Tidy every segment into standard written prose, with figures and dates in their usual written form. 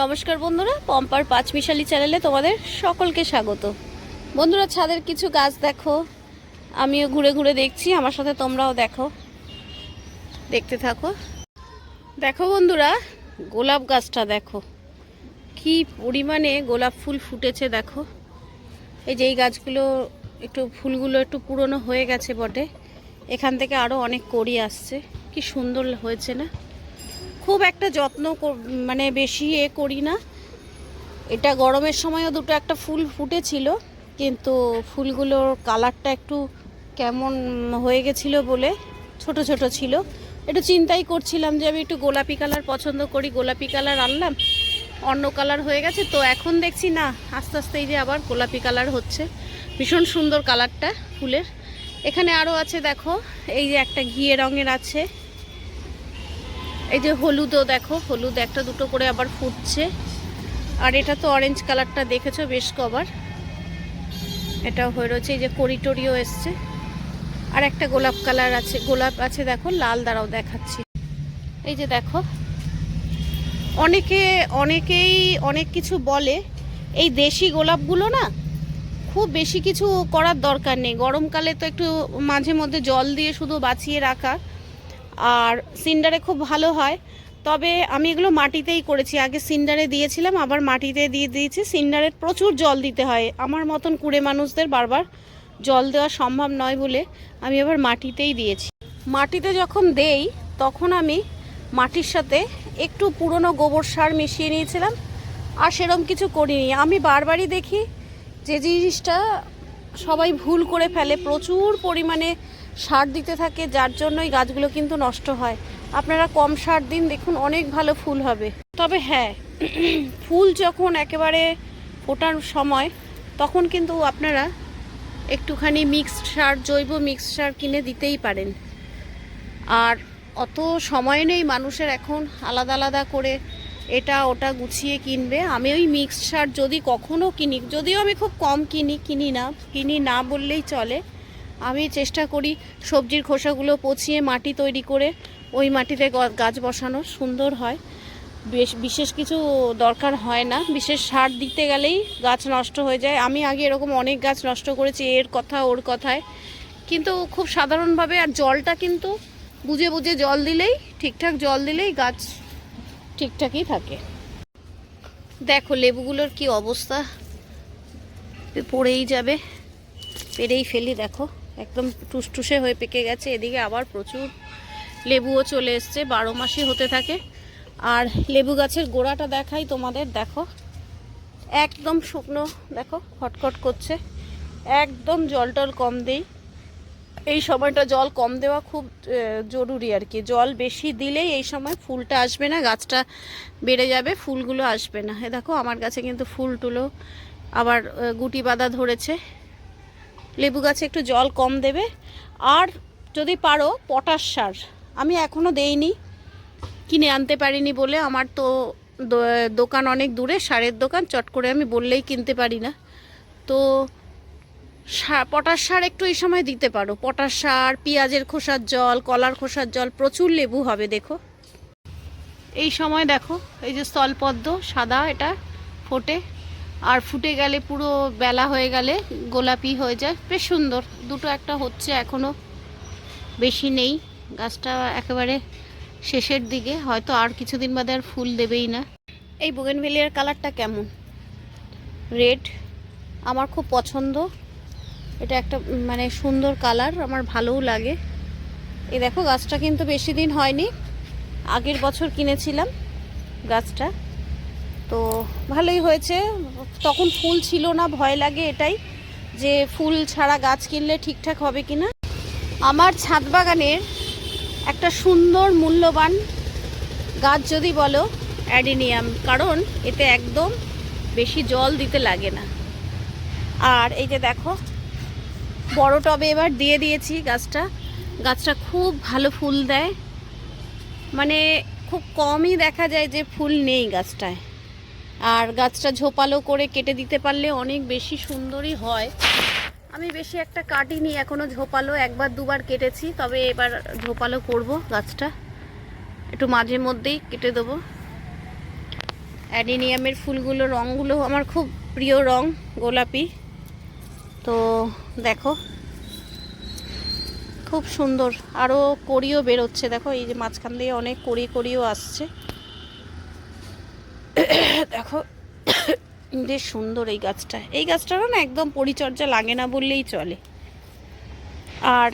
নমস্কার বন্ধুরা, পম্পার পাঁচমিশালি চ্যানেলে তোমাদের সকলকে স্বাগত। বন্ধুরা, ছাদের কিছু গাছ দেখো, আমিও ঘুরে ঘুরে দেখছি, আমার সাথে তোমরাও দেখো, দেখতে থাকো। দেখো বন্ধুরা, গোলাপ গাছটা দেখো কি পরিমাণে গোলাপ ফুল ফুটেছে। দেখো এই যে এই গাছগুলো একটু ফুলগুলো একটু পুরনো হয়ে গেছে বটে, এখান থেকে আরও অনেক কড়ি আসছে। কি সুন্দর হয়েছে না? খুব একটা যত্ন মানে বেশি করি না। এটা গরমের সময়ও দুটো একটা ফুল ফুটেছিল, কিন্তু ফুলগুলোর কালারটা একটু কেমন হয়ে গেছিলো বলে, ছোট ছোট ছিল, একটু চিন্তাই করছিলাম যে আমি একটু গোলাপি কালার পছন্দ করি, গোলাপি কালার আনলাম, অন্য কালার হয়ে গেছে। তো এখন দেখছি না, আস্তে আস্তে এই যে আবার গোলাপি কালার হচ্ছে। ভীষণ সুন্দর কালারটা ফুলের। এখানে আরও আছে দেখো, এই যে একটা ঘিয়ে রঙের আছে, এই যে হলুদও দেখো, হলুদ একটা দুটো করে আবার ফুটছে। আর এটা তো অরেঞ্জ কালারটা দেখেছো বেশ কবার, এটাও হয়ে রয়েছে। এই যে করিটরিও এসছে। আর একটা গোলাপ কালার আছে, গোলাপ আছে দেখো, লাল, দ্বারাও দেখাচ্ছি। এই যে দেখো, অনেকেই অনেক কিছু বলে, এই দেশি গোলাপগুলো না খুব বেশি কিছু করার দরকার নেই। গরমকালে তো একটু মাঝে মধ্যে জল দিয়ে শুধু বাঁচিয়ে রাখা, আর সিন্ডারে খুব ভালো হয়। তবে আমি এগুলো মাটিতেই করেছি, আগে সিন্ডারে দিয়েছিলাম, আবার মাটিতে দিয়ে দিয়েছি। সিন্ডারে প্রচুর জল দিতে হয়, আমার মতন কুড়ে মানুষদের বারবার জল দেওয়া সম্ভব নয় বলে আমি আবার মাটিতেই দিয়েছি। মাটিতে যখন দেই তখন আমি মাটির সাথে একটু পুরনো গোবর সার মিশিয়ে নিয়েছিলাম, আর সেরকম কিছু করিনি। আমি বারবারই দেখি যে জিনিসটা সবাই ভুল করে ফেলে, প্রচুর পরিমাণে সার দিতে থাকে, যার জন্যই গাছগুলো কিন্তু নষ্ট হয়। আপনারা কম সার দিন, দেখুন অনেক ভালো ফুল হবে। তবে হ্যাঁ, ফুল যখন একেবারে ফোটার সময় তখন কিন্তু আপনারা একটুখানি মিক্সড সার, জৈব মিক্সড সার কিনে দিতেই পারেন। আর অত সময় নেই মানুষের এখন আলাদা আলাদা করে এটা ওটা গুছিয়ে কিনবে। আমি ওই মিক্সড সার যদি কখনও কিনি, যদিও আমি খুব কম কিনি না বললেই চলে, আমি চেষ্টা করি সবজির খোসাগুলো পচিয়ে মাটি তৈরি করে ওই মাটিতে গাছ বসানো, সুন্দর হয়। বিশেষ কিছু দরকার হয় না, বিশেষ সার দিতে গেলেই গাছ নষ্ট হয়ে যায়। আমি আগে এরকম অনেক গাছ নষ্ট করেছি এর কথা ওর কথায়, কিন্তু খুব সাধারণভাবে। আর জলটা কিন্তু বুঝে বুঝে জল দিলেই, ঠিকঠাক জল দিলেই গাছ ঠিকঠাকই থাকে। দেখো লেবুগুলোর কি অবস্থা, পড়েই যাবে, পেরেই ফেলি। দেখো একদম টুসটুসে হয়ে পেকে গেছে। এদিকে আবার প্রচুর লেবুও চলে এসছে, 12 মাসই হতে থাকে। আর লেবু গাছের গোড়াটা দেখাই তোমাদের, দেখো একদম শুকনো, দেখো খটখট করছে। একদম জল টল কম দেই, এই সময়টা জল কম দেওয়া খুব জরুরি আর কি। জল বেশি দিলেই এই সময় ফুলটা আসবে না, গাছটা বেড়ে যাবে, ফুলগুলো আসবে না। এ দেখো আমার গাছে কিন্তু ফুল টুলো আবার গুটি বাঁধা ধরেছে। লেবু গাছে একটু জল কম দেবে। আর যদি পারো পটাশ সার, আমি এখনও দেইনি, কিনে আনতে পারিনি বলে। আমার তো দোকান অনেক দূরে, সারের দোকান, চট করে আমি বললেই কিনতে পারি না। তো পটাশ সার একটু এই সময় দিতে পারো। পটাশ সার, পেঁয়াজের খোসার জল, কলার খোসার জল, প্রচুর লেবু হবে। দেখো এই সময় দেখো, এই যে স্থলপদ্ম সাদা, এটা ফোটে, আর ফুটে গেলে পুরো বেলা হয়ে গেলে গোলাপি হয়ে যায়, বেশ সুন্দর। দুটো একটা হচ্ছে, এখনও বেশি নেই, গাছটা একেবারে শেষের দিকে, হয়তো আর কিছুদিন বাদে আর ফুল দেবেই না। এই বোগেনভেলিয়ার কালারটা কেমন, রেড, আমার খুব পছন্দ। এটা একটা মানে সুন্দর কালার, আমার ভালোও লাগে। এই দেখো গাছটা কিন্তু বেশি দিন হয়নি, আগের বছর কিনেছিলাম গাছটা, তো ভালোই হয়েছে। তখন ফুল ছিল না, ভয় লাগে এটাই যে ফুল ছাড়া গাছ কিনলে ঠিকঠাক হবে কিনা। আমার ছাদ বাগানের একটা সুন্দর মূল্যবান গাছ যদি বলো, অ্যাডিনিয়াম, কারণ এতে একদম বেশি জল দিতে লাগে না। আর এই যে দেখো বড় টবে এবার দিয়ে দিয়েছি গাছটা খুব ভালো ফুল দেয়, মানে খুব কমই দেখা যায় যে ফুল নেই গাছটায়। আর গাছটা ঝোপালো করে কেটে দিতে পারলে অনেক বেশি সুন্দরই হয়। আমি বেশি একটা কাটিনি এখনও, ঝোপালো একবার দুবার কেটেছি, তবে এবার ঝোপালো করব গাছটা, একটু মাঝে মধ্যেই কেটে দেবো। অ্যাডিনিয়ামের ফুলগুলো রঙগুলো আমার খুব প্রিয় রং, গোলাপি। তো দেখো খুব সুন্দর, আরও কড়িও বেরোচ্ছে। দেখো এই যে মাঝখান দিয়ে অনেক কড়িও আসছে। দেখো বেশ সুন্দর এই গাছটা। এই গাছটারও না একদম পরিচর্যা লাগে না বললেই চলে। আর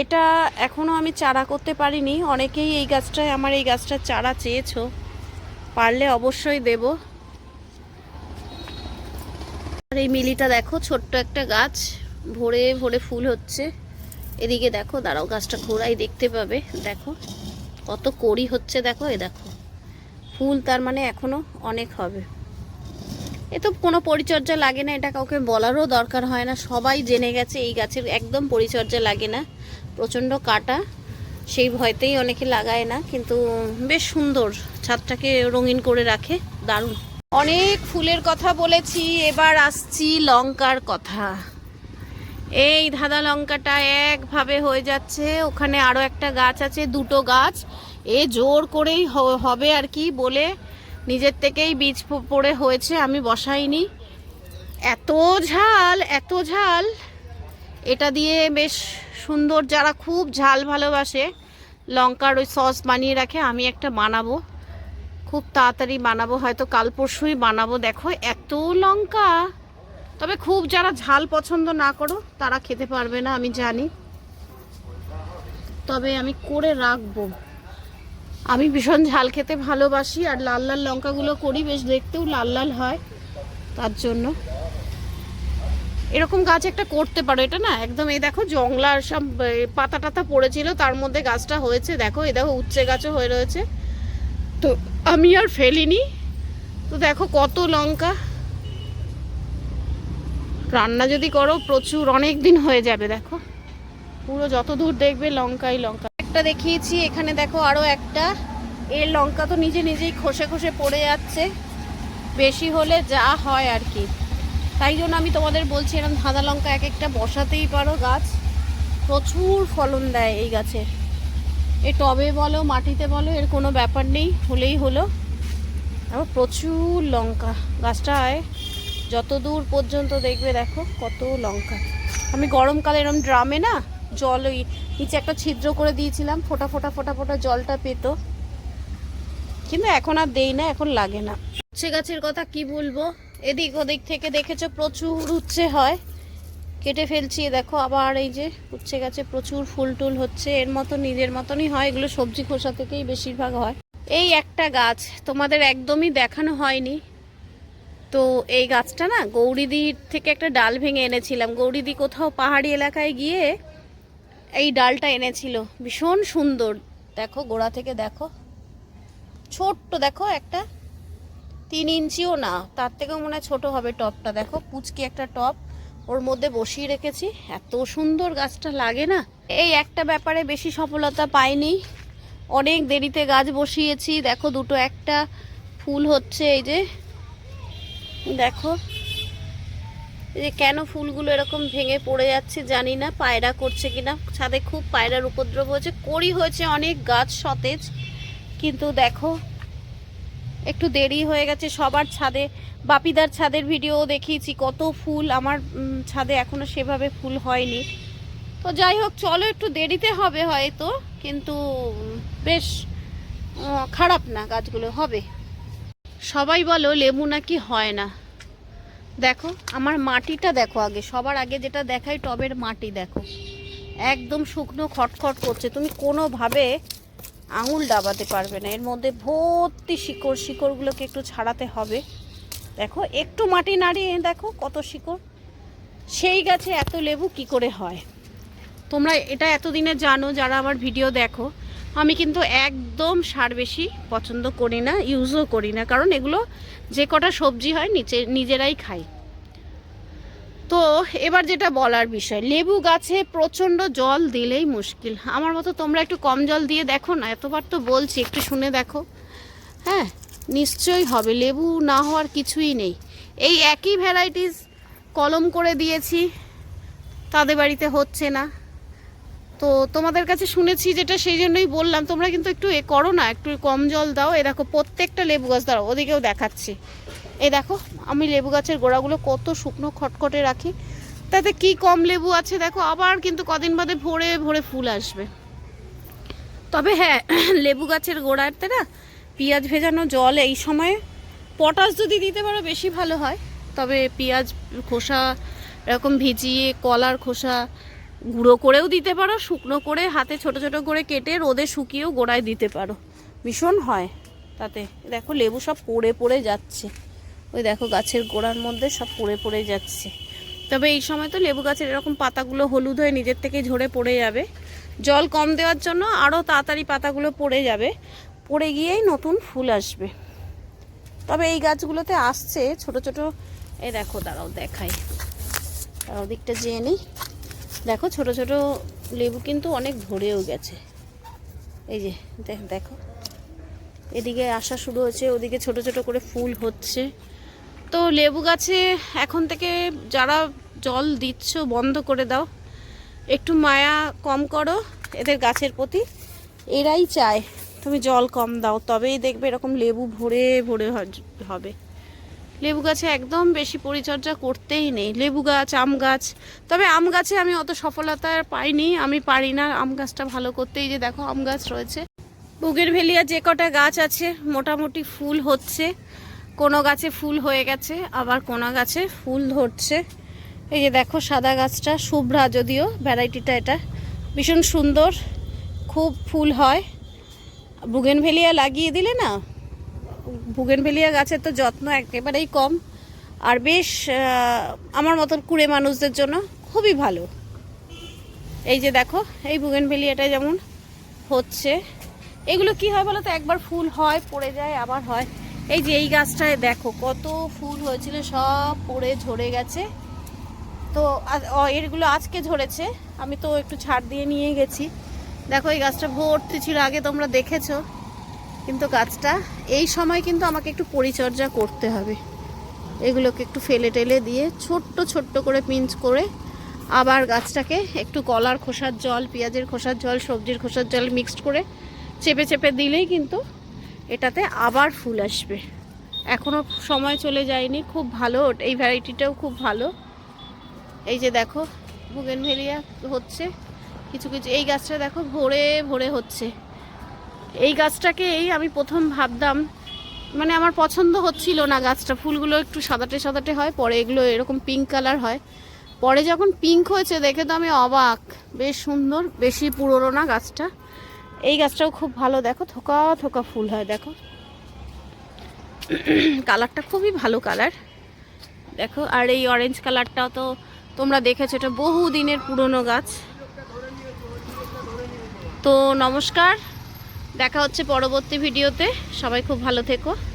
এটা এখনও আমি চারা করতে পারিনি। অনেকেই এই গাছটায় আমার এই গাছটার চারা চেয়েছো, পারলে অবশ্যই দেব। আর এই মিলিটা দেখো, ছোট্ট একটা গাছ, ভরে ভরে ফুল হচ্ছে। এদিকে দেখো, দাঁড়াও গাছটা ঘোরাই দেখতে পাবে। দেখো কত কড়ি হচ্ছে, দেখো এ দেখো ফুল, তার মানে এখনো অনেক হবে। এ তো কোনো পরিচর্যা লাগে না, এটা কাউকে বলারও দরকার হয় না, সবাই জেনে গেছে এই গাছের একদম পরিচর্যা লাগে না। প্রচণ্ড কাটা, সেই ভয়তেই অনেকে লাগায় না, কিন্তু বেশ সুন্দর, ছাদটাকে রঙিন করে রাখে, দারুণ। অনেক ফুলের কথা বলেছি, এবার আসছি লঙ্কার কথা। এই ধাঁধা লঙ্কাটা একভাবে হয়ে যাচ্ছে, ওখানে আরও একটা গাছ আছে, দুটো গাছ, এ জোর করেই হবে আর কি বলে নিজের থেকেই বীজ পড়ে হয়েছে, আমি বসাইনি। এত ঝাল, এত ঝাল, এটা দিয়ে বেশ সুন্দর, যারা খুব ঝাল ভালোবাসে লঙ্কার ওই সস বানিয়ে রাখে, আমি একটা বানাবো, খুব তাড়াতাড়ি বানাবো, হয়তো কাল পরশুই বানাবো। দেখো এত লঙ্কা, তবে খুব যারা ঝাল পছন্দ না করো তারা খেতে পারবে না আমি জানি, তবে আমি করে রাখবো। আমি ভীষণ ঝাল খেতে ভালোবাসি, আর লাল লাল লঙ্কাগুলো করি, বেশ দেখতেও লাল লাল হয়, তার জন্য এরকম গাছ একটা করতে পারো। এটা না একদম, এই দেখো জংলার সব পাতা টাতা পড়েছিল, তার মধ্যে গাছটা হয়েছে। দেখো এই দেখো উচ্ছে গাছও হয়ে রয়েছে, তো আমি আর ফেলিনি। তো দেখো কত লঙ্কা, রান্না যদি করো প্রচুর, অনেক দিন হয়ে যাবে। দেখো পুরো যত দূর দেখবে লঙ্কাই লঙ্কা। একটা দেখিয়েছি, এখানে দেখো আরও একটা। এর লঙ্কা তো নিজে নিজেই খসে খসে পড়ে যাচ্ছে, বেশি হলে যা হয় আর কি। তাই জন্য আমি তোমাদের বলছি, এরকম ধাঁধা লঙ্কা এক একটা বসাতেই পারো, গাছ প্রচুর ফলন দেয় এই গাছে। এ টবে বলো মাটিতে বলো, এর কোনো ব্যাপার নেই, হলেই হলো। আর প্রচুর লঙ্কা গাছটায়, যত দূর পর্যন্ত দেখবে দেখো কত লঙ্কা। আমি গরমকালে এরকম ড্রামে না জল, ওই নিচে একটা ছিদ্র করে দিয়েছিলাম, ফোটা ফোটা ফোটা ফোটা জলটা পেতো, কিন্তু এখন আর দেই না, এখন লাগে না। উচ্ছে গাছের কথা কি বলবো, এদিক ওদিক থেকে দেখেছো প্রচুর উচ্ছে হয়, কেটে ফেলছি। দেখো আবার এই যে উচ্ছে গাছে প্রচুর ফুল টুল হচ্ছে, এর মতো নিজের মতনই হয়, এগুলো সবজি খোসা থেকেই বেশিরভাগ হয়। এই একটা গাছ তোমাদের একদমই দেখানো হয়নি, তো এই গাছটা না গৌরীদির থেকে একটা ডাল ভেঙে এনেছিলাম। গৌরীদি কোথাও পাহাড়ি এলাকায় গিয়ে এই ডালটা এনেছিল, ভীষণ সুন্দর। দেখো গোড়া থেকে দেখো, ছোট্ট দেখো একটা 3 ইঞ্চিও না, তার থেকেও মনে হয় ছোটো হবে টবটা। দেখো পুচকি একটা টব, ওর মধ্যে বসিয়ে রেখেছি, এত সুন্দর গাছটা লাগে না। এই একটা ব্যাপারে বেশি সফলতা পাইনি, অনেক দেরিতে গাছ বসিয়েছি। দেখো দুটো একটা ফুল হচ্ছে, এই যে দেখো, এই যে কেন ফুলগুলো এরকম ভেঙে পড়ে যাচ্ছে জানি না, পায়রা করছে কিনা, ছাদে খুব পায়রার উপদ্রব হয়েছে, কড়ি হয়েছে অনেক, গাছ সতেজ, কিন্তু দেখো একটু দেরি হয়ে গেছে। সবার ছাদে, বাপিদার ছাদের ভিডিও দেখিয়েছি কত ফুল, আমার ছাদে এখনো সেভাবে ফুল হয়নি। তো যাই হোক চলো, একটু দেরিতে হবে হয়তো, কিন্তু বেশ খারাপ না, গাছগুলো হবে। সবাই বলো লেবু নাকি হয় না, দেখো আমার মাটিটা দেখো আগে, সবার আগে যেটা দেখাই টবের মাটি দেখো, একদম শুকনো খটখট করছে, তুমি কোনোভাবে আঙুল ডাবাতে পারবে না, এর মধ্যে ভর্তি শিকড়, শিকড়গুলোকে একটু ছাড়াতে হবে। দেখো একটু মাটি নাড়িয়ে দেখো কত শিকড়, সেই গাছে এত লেবু কি করে হয়? তোমরা এটা এতদিনে জানো যারা আমার ভিডিও দেখো, আমি কিন্তু একদম সার বেশি পছন্দ করি না, ইউজও করি না, কারণ এগুলো যে কটা সবজি হয় নিজেরাই খাই। তো এবার যেটা বলার বিষয়, লেবু গাছে প্রচণ্ড জল দিলেই মুশকিল। আমার মতো তোমরা একটু কম জল দিয়ে দেখো না, এতবার তো বলছি, একটু শুনে দেখো, হ্যাঁ নিশ্চয়ই হবে, লেবু না হওয়ার কিছুই নেই। এই একই ভ্যারাইটিস কলম করে দিয়েছি, তাদের বাড়িতে হচ্ছে না, তো তো তোমাদের কাছে শুনেছি যেটা, সেই জন্যই বললাম। তোমরা কিন্তু একটু এ করো না, একটু কম জল দাও। এ দেখো প্রত্যেকটা লেবু গাছ, দাঁড়াও ওদিকেও দেখাচ্ছি। এই দেখো আমি লেবু গাছের গোড়াগুলো কত শুকনো খটখটে রাখি, তাতে কি কম লেবু আছে দেখো। আবার কিন্তু কদিন বাদে ভরে ভরে ফুল আসবে। তবে হ্যাঁ, লেবু গাছের গোড়াতে না পেঁয়াজ ভেজানো জল এই সময়ে পটাশ যদি দিতে পারো বেশি ভালো হয়। তবে পেঁয়াজ খোসা এরকম ভিজিয়ে, কলার খোসা গুঁড়ো করেও দিতে পারো, শুকনো করে হাতে ছোট ছোট করে কেটে রোদে শুকিয়েও গোড়ায় দিতে পারো, ভীষণ হয় তাতে। দেখো লেবু সব পড়ে পড়ে যাচ্ছে, ওই দেখো গাছের গোড়ার মধ্যে সব পড়ে পড়ে যাচ্ছে। তবে এই সময় তো লেবু গাছের এরকম পাতাগুলো হলুদ হয়ে নিজের থেকে ঝরে পড়ে যাবে। জল কম দেওয়ার জন্য আরও তাড়াতাড়ি পাতাগুলো পড়ে যাবে, পড়ে গিয়েই নতুন ফুল আসবে। তবে এই গাছগুলোতে আসছে ছোট ছোট, এই দেখো দাঁড়াও দেখাই, তারাও দিকটা যেয়ে নিই। দেখো ছোট ছোট লেবু কিন্তু অনেক ধরেও গেছে, এই যে দেখো এদিকে আসা শুরু হয়েছে, ওদিকে ছোট ছোট করে ফুল হচ্ছে। তো লেবু গাছে এখন থেকে যারা জল দিচ্ছ বন্ধ করে দাও, একটু মায়া কম করো এদের গাছের প্রতি। এরাই চায় তুমি জল কম দাও, তবেই দেখবে এরকম লেবু ভরে ভরে হবে। লেবু গাছে একদম বেশি পরিচর্যা করতেই নেই। লেবু গাছ, আম গাছ, তবে আম গাছে আমি অত সফলতা পাইনি, আমি পারি না আম গাছটা ভালো করতে। এই যে দেখো আম গাছ রয়েছে, বুগেনভেলিয়া যে কটা গাছ আছে মোটামুটি ফুল হচ্ছে। কোনো গাছে ফুল হয়ে গেছে, আবার কোনো গাছে ফুল ধরছে। এই যে দেখো সাদা গাছটা, শুভ্রা যদিও ভ্যারাইটিটা, এটা ভীষণ সুন্দর, খুব ফুল হয়। বুগেনভেলিয়া লাগিয়ে দিলে না, বুগেনভেলিয়া গাছের তো যত্ন একেবারেই কম, আর বেশ আমার মতন কুড়ে মানুষদের জন্য খুবই ভালো। এই যে দেখো এই বুগেনভেলিয়াটা যেমন হচ্ছে, এগুলো কি হয় বলো তো, একবার ফুল হয় পড়ে যায় আবার হয়। এই যে এই গাছটায় দেখো কত ফুল হয়েছিল, সব পড়ে ঝরে গেছে। তো এগুলো আজকে ঝরেছে, আমি তো একটু ছাড় দিয়ে নিয়ে গেছি। দেখো এই গাছটা ভর্তি ছিল, আগে তোমরা দেখেছো। কিন্তু গাছটা এই সময় কিন্তু আমাকে একটু পরিচর্যা করতে হবে, এগুলোকে একটু ফেলে টেলে দিয়ে ছোট্ট ছোট্ট করে পিঞ্চ করে আবার গাছটাকে একটু কলার খোসার জল, পেঁয়াজের খোসার জল, সবজির খোসার জল মিক্সড করে চেপে চেপে দিলেই কিন্তু এটাতে আবার ফুল আসবে। এখনও সময় চলে যায়নি, খুব ভালো, এই ভ্যারাইটিটাও খুব ভালো। এই যে দেখো বুগেনভেলিয়া হচ্ছে কিছু কিছু, এই গাছটা দেখো ভরে ভরে হচ্ছে। এই গাছটাকেই আমি প্রথম ভাবতাম, মানে আমার পছন্দ হচ্ছিল না গাছটা, ফুলগুলো একটু সাদাটে সাদাটে হয়, পরে এগুলো এরকম পিঙ্ক কালার হয়। পরে যখন পিঙ্ক হয়েছে দেখে তো আমি অবাক, বেশ সুন্দর, বেশি পুরনো না গাছটা। এই গাছটাও খুব ভালো, দেখো থোকা থোকা ফুল হয়, দেখো কালারটা খুবই ভালো কালার দেখো। আর এই অরেঞ্জ কালারটাও তো তোমরা দেখেছো, এটা বহু দিনের পুরনো গাছ। তো নমস্কার, দেখা হচ্ছে পরবর্তী ভিডিওতে, সবাই খুব ভালো থেকো।